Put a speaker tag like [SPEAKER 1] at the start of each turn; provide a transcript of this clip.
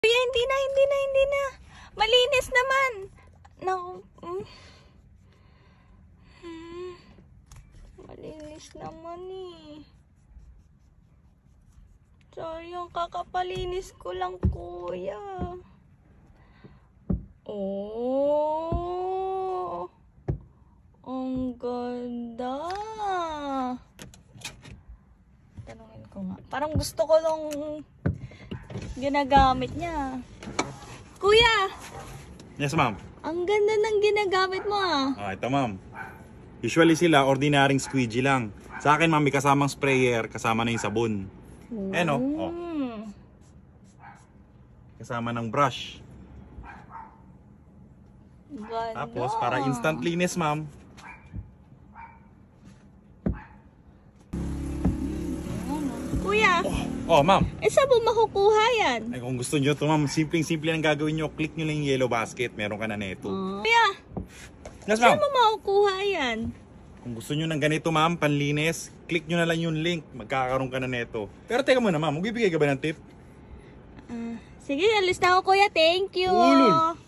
[SPEAKER 1] Kuya, hindi na. Malinis naman. Malinis naman eh. Sayang, kakapalinis ko lang, kuya. Oh, ang ganda. Tanungin ko nga. Parang gusto ko lang ginagamit niya. Kuya!
[SPEAKER 2] Yes, ma'am.
[SPEAKER 1] Ang ganda ng ginagamit mo ah.
[SPEAKER 2] Ito, ma'am. Usually sila, ordinaryong squeegee lang. Sa akin, ma'am, may kasamang sprayer, kasama na yung sabon. Oh. Kasama ng brush.
[SPEAKER 1] Ganda.
[SPEAKER 2] Tapos, para instant linis, ma'am.
[SPEAKER 1] Kuya,
[SPEAKER 2] Ma'am.
[SPEAKER 1] saan mo makukuha yan?
[SPEAKER 2] Ay, kung gusto nyo ito, ma'am, simpleng-simple ang gagawin nyo. Click nyo lang yung yellow basket. Meron ka na neto.
[SPEAKER 1] Kuya,
[SPEAKER 2] Yes,
[SPEAKER 1] saan
[SPEAKER 2] ma'am.
[SPEAKER 1] mo makukuha yan?
[SPEAKER 2] Kung gusto nyo ng ganito, ma'am, panlinis, click nyo na lang yung link. Magkakaroon ka na neto. Pero teka muna, ma'am. Magbibigay ka ba ng tip?
[SPEAKER 1] Sige, alis na ako, kuya. Thank you.
[SPEAKER 2] Ulul.